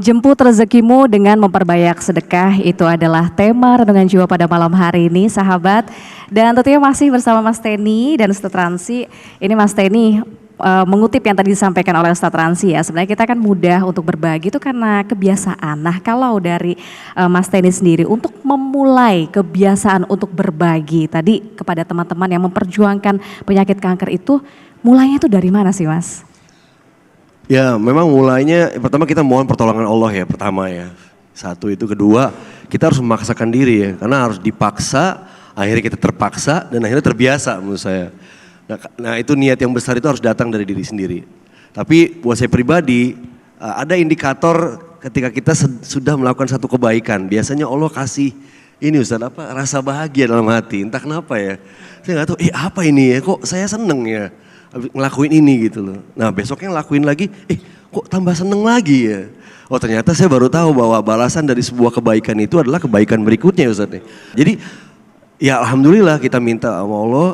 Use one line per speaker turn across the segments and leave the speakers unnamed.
Jemput rezekimu dengan memperbanyak sedekah, itu adalah tema Renungan Jiwa pada malam hari ini, sahabat. Dan tentunya masih bersama Mas Teni dan Ustadz Ransi. Ini Mas Teni mengutip yang tadi disampaikan oleh Ustadz Ransi ya. Sebenarnya kita kan mudah untuk berbagi itu karena kebiasaan. Nah, kalau dari Mas Teni sendiri untuk memulai kebiasaan untuk berbagi tadi kepada teman-teman yang memperjuangkan penyakit kanker itu, mulainya itu dari mana sih, Mas?
Ya memang mulainya pertama kita mohon pertolongan Allah ya pertama ya. Satu itu, kedua kita harus memaksakan diri ya. Karena harus dipaksa, akhirnya kita terpaksa dan akhirnya terbiasa menurut saya. Nah itu niat yang besar itu harus datang dari diri sendiri. Tapi buat saya pribadi ada indikator ketika kita sudah melakukan satu kebaikan. Biasanya Allah kasih ini Ustaz apa rasa bahagia dalam hati. Entah kenapa ya. Saya gak tahu apa ini ya kok saya seneng ya ngelakuin ini gitu loh. Nah besoknya ngelakuin lagi, kok tambah seneng lagi ya. Oh ternyata saya baru tahu bahwa balasan dari sebuah kebaikan itu adalah kebaikan berikutnya Ustaz. Jadi ya alhamdulillah kita minta sama Allah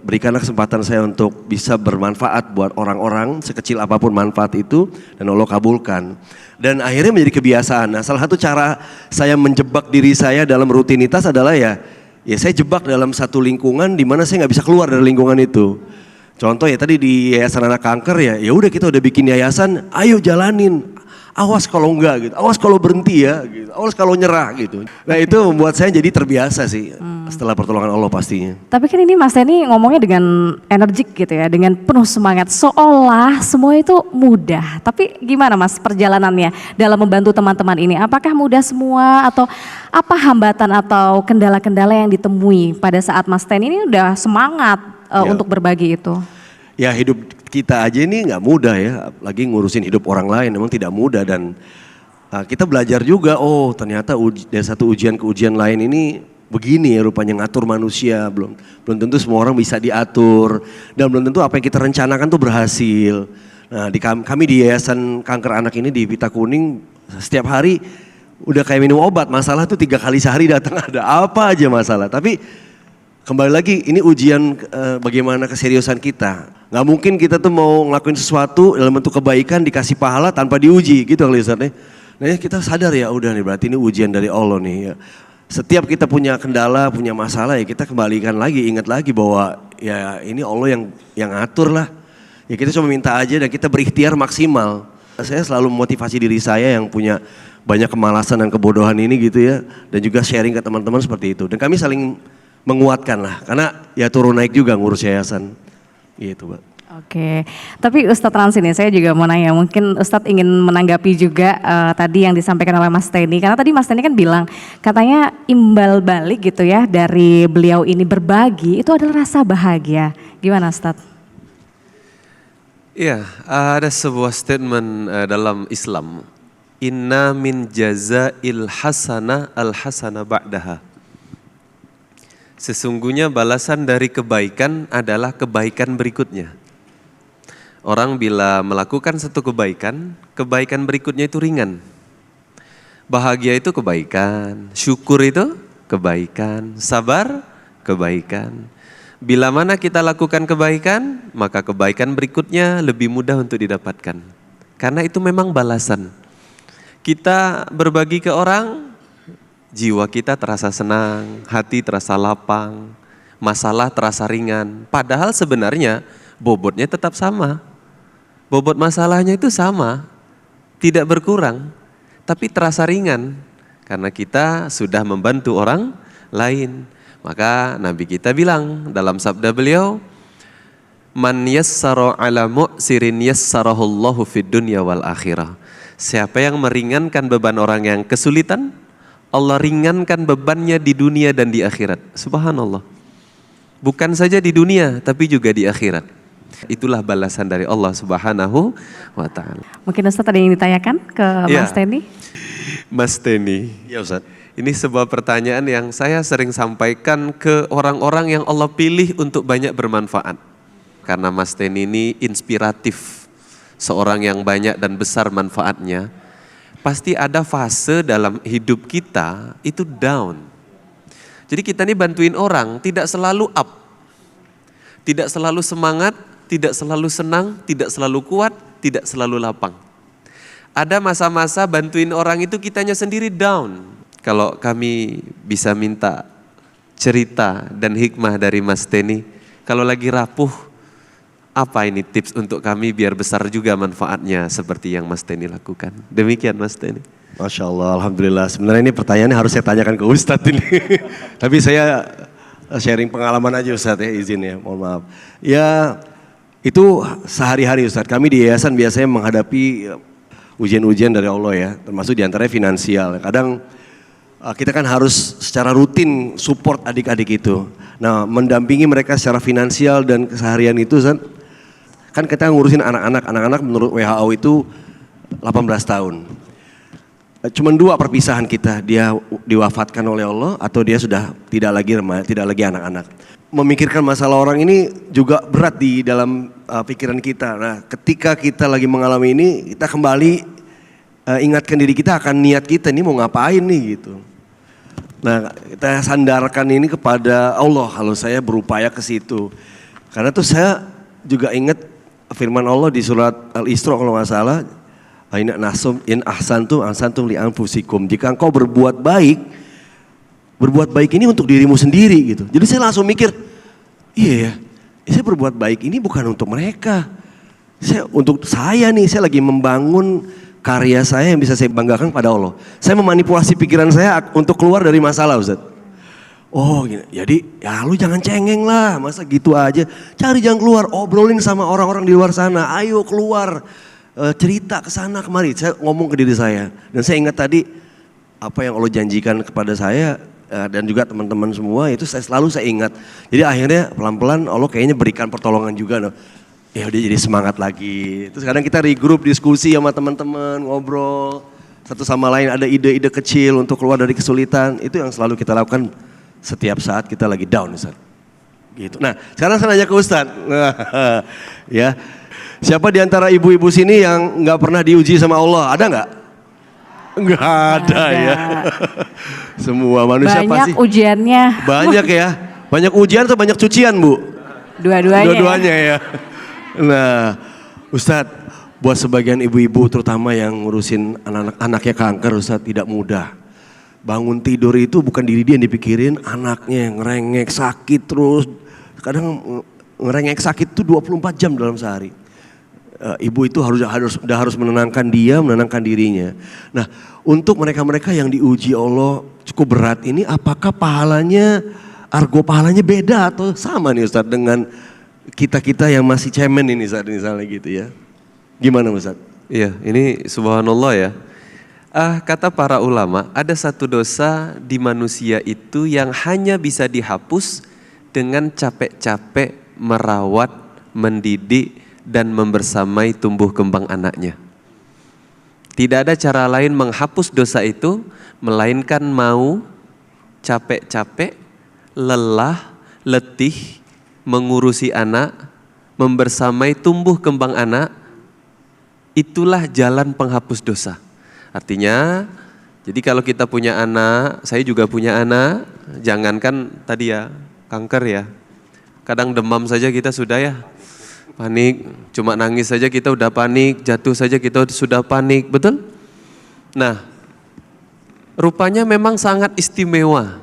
berikanlah kesempatan saya untuk bisa bermanfaat buat orang-orang sekecil apapun manfaat itu dan Allah kabulkan. Dan akhirnya menjadi kebiasaan. Nah salah satu cara saya menjebak diri saya dalam rutinitas adalah ya saya jebak dalam satu lingkungan di mana saya nggak bisa keluar dari lingkungan itu. Contoh ya tadi di Yayasan Anak Kanker ya udah kita udah bikin yayasan, ayo jalanin. Awas kalau enggak gitu, awas kalau berhenti ya gitu, awas kalau nyerah gitu. Nah itu membuat saya jadi terbiasa sih setelah pertolongan Allah pastinya.
Tapi kan ini Mas Teni ngomongnya dengan energik gitu ya, dengan penuh semangat. Seolah semua itu mudah, tapi gimana Mas perjalanannya dalam membantu teman-teman ini? Apakah mudah semua atau apa hambatan atau kendala-kendala yang ditemui pada saat Mas Teni ini udah semangat untuk berbagi itu?
Ya hidup kita aja ini nggak mudah ya, lagi ngurusin hidup orang lain memang tidak mudah dan kita belajar juga. Oh ternyata dari satu ujian ke ujian lain ini begini ya rupanya ngatur manusia. Belum tentu semua orang bisa diatur dan belum tentu apa yang kita rencanakan tuh berhasil. Nah kami di Yayasan Kanker Anak ini di Pita Kuning setiap hari udah kayak minum obat. Masalah tuh 3 kali sehari datang ada apa aja masalah. Tapi kembali lagi ini ujian bagaimana keseriusan kita. Gak mungkin kita tuh mau ngelakuin sesuatu dalam bentuk kebaikan dikasih pahala tanpa diuji gitu kali Ustaz. Nah kita sadar ya udah nih berarti ini ujian dari Allah nih ya. Setiap kita punya kendala, punya masalah ya kita kembalikan lagi, ingat lagi bahwa ya ini Allah yang atur lah. Ya kita cuma minta aja dan kita berikhtiar maksimal. Saya selalu memotivasi diri saya yang punya banyak kemalasan dan kebodohan ini gitu ya. Dan juga sharing ke teman-teman seperti itu. Dan kami saling menguatkan lah, karena ya turun naik juga ngurus yayasan, gitu Mbak.
Oke, tapi Ustadz Ransi nih, saya juga mau nanya, mungkin Ustadz ingin menanggapi juga tadi yang disampaikan oleh Mas Teni, karena tadi Mas Teni kan bilang, katanya imbal balik gitu ya dari beliau ini berbagi, itu adalah rasa bahagia, gimana Ustadz?
Iya, ada sebuah statement dalam Islam, inna min jazail hasana al hasana ba'daha. Sesungguhnya balasan dari kebaikan adalah kebaikan berikutnya. Orang bila melakukan satu kebaikan, kebaikan berikutnya itu ringan. Bahagia itu kebaikan, syukur itu kebaikan, sabar kebaikan. Bila mana kita lakukan kebaikan, maka kebaikan berikutnya lebih mudah untuk didapatkan. Karena itu memang balasan. Kita berbagi ke orang, jiwa kita terasa senang, hati terasa lapang, masalah terasa ringan. Padahal sebenarnya bobotnya tetap sama. Bobot masalahnya itu sama, tidak berkurang, tapi terasa ringan. Karena kita sudah membantu orang lain. Maka Nabi kita bilang dalam sabda beliau, man yassara ala mu'sirin yassarahullahu fid dunya wal akhirah. Siapa yang meringankan beban orang yang kesulitan, Allah ringankan bebannya di dunia dan di akhirat. Subhanallah. Bukan saja di dunia, tapi juga di akhirat. Itulah balasan dari Allah Subhanahu wa ta'ala.
Mungkin Ustadz ada yang ditanyakan ke Mas Teni?
Mas Teni.
Ya Ustaz.
Ini sebuah pertanyaan yang saya sering sampaikan ke orang-orang yang Allah pilih untuk banyak bermanfaat. Karena Mas Teni ini inspiratif. Seorang yang banyak dan besar manfaatnya. Pasti ada fase dalam hidup kita itu down. Jadi kita ini bantuin orang tidak selalu up. Tidak selalu semangat, tidak selalu senang, tidak selalu kuat, tidak selalu lapang. Ada masa-masa bantuin orang itu kitanya sendiri down. Kalau kami bisa minta cerita dan hikmah dari Mas Teni, kalau lagi rapuh, apa ini tips untuk kami biar besar juga manfaatnya seperti yang Mas Teni lakukan? Demikian Mas Teni.
Masya Allah, Alhamdulillah. Sebenarnya ini pertanyaannya harus saya tanyakan ke Ustadz ini. Tapi saya sharing pengalaman aja Ustadz ya, izin ya, mohon maaf. Ya itu sehari-hari Ustadz, kami di yayasan biasanya menghadapi ujian-ujian dari Allah ya, termasuk diantaranya finansial. Kadang kita kan harus secara rutin support adik-adik itu. Nah mendampingi mereka secara finansial dan keseharian itu Ustadz, kan kita ngurusin anak-anak menurut WHO itu 18 tahun. Cuman 2 perpisahan kita, dia diwafatkan oleh Allah atau dia sudah tidak lagi anak-anak. Memikirkan masalah orang ini juga berat di dalam pikiran kita. Nah ketika kita lagi mengalami ini, kita kembali ingatkan diri kita akan niat kita ini mau ngapain nih gitu. Nah kita sandarkan ini kepada Allah kalau saya berupaya ke situ. Karena tuh saya juga ingat firman Allah di surat Al-Isra kalau nggak salah. In ahsantum li anfusikum. Jika engkau berbuat baik ini untuk dirimu sendiri gitu. Jadi saya langsung mikir, iya ya, saya berbuat baik ini bukan untuk mereka. Untuk saya nih, saya lagi membangun karya saya yang bisa saya banggakan pada Allah. Saya memanipulasi pikiran saya untuk keluar dari masalah Ustaz. Oh gini, jadi ya lu jangan cengeng lah, masa gitu aja. Cari jalan keluar, obrolin sama orang-orang di luar sana, ayo keluar. Cerita ke sana kemari, saya ngomong ke diri saya dan saya ingat tadi apa yang Allah janjikan kepada saya dan juga teman-teman semua itu selalu saya ingat. Jadi akhirnya pelan-pelan Allah kayaknya berikan pertolongan juga. Ya udah jadi semangat lagi. Terus kadang kita regroup diskusi sama teman-teman, ngobrol satu sama lain, ada ide-ide kecil untuk keluar dari kesulitan. Itu yang selalu kita lakukan setiap saat kita lagi down Ustaz. Gitu. Nah sekarang saya nanya ke Ustaz. Ya. Siapa di antara ibu-ibu sini yang nggak pernah diuji sama Allah? Ada nggak? Nggak ada ya. Semua manusia
banyak
pasti.
Banyak ujiannya.
Banyak ya. Banyak ujian atau banyak cucian Bu?
Dua-duanya.
Dua-duanya ya. Nah Ustadz, buat sebagian ibu-ibu terutama yang ngurusin anak-anaknya kanker Ustadz tidak mudah. Bangun tidur itu bukan diri dia yang dipikirin, anaknya yang ngerengek sakit terus. Kadang ngerengek sakit itu 24 jam dalam sehari. Ibu itu harus menenangkan dia, menenangkan dirinya. Nah, untuk mereka-mereka yang diuji Allah cukup berat ini, apakah argo pahalanya beda atau sama nih Ustadz dengan kita-kita yang masih cemen ini Ustadz misalnya gitu ya? Gimana Ustadz?
Iya, ini subhanallah ya. Kata para ulama, ada satu dosa di manusia itu yang hanya bisa dihapus dengan capek-capek merawat, mendidik, dan membersamai tumbuh kembang anaknya. Tidak ada cara lain menghapus dosa itu, melainkan mau capek-capek, lelah, letih, mengurusi anak, membersamai tumbuh kembang anak, itulah jalan penghapus dosa. Artinya, jadi kalau kita punya anak, saya juga punya anak, jangankan tadi ya, kanker ya, kadang demam saja kita sudah ya, panik, cuma nangis saja kita udah panik, jatuh saja kita sudah panik, betul? Nah, rupanya memang sangat istimewa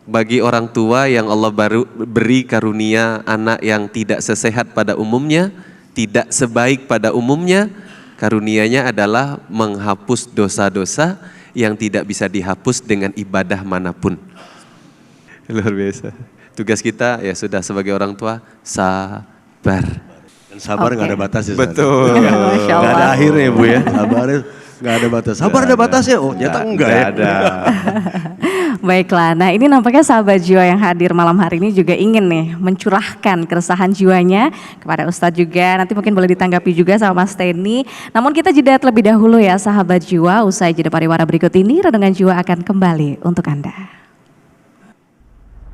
bagi orang tua yang Allah baru beri karunia anak yang tidak sesehat pada umumnya, tidak sebaik pada umumnya, karunianya adalah menghapus dosa-dosa yang tidak bisa dihapus dengan ibadah manapun. Luar biasa. Tugas kita ya sudah sebagai orang tua, sabar.
Dan sabar nggak ada batas ya.
Betul.
Nggak ada akhirnya Bu ya. Sabarnya nggak ada batas. Sabar ada batasnya. Oh ternyata enggak ya.
Ada.
Baiklah, nah ini nampaknya sahabat jiwa yang hadir malam hari ini juga ingin nih mencurahkan keresahan jiwanya kepada Ustadz juga. Nanti mungkin boleh ditanggapi juga sama Mas Teni. Namun kita jeda terlebih dahulu ya sahabat jiwa. Usai jeda pariwara berikut ini, Renungan Jiwa akan kembali untuk Anda.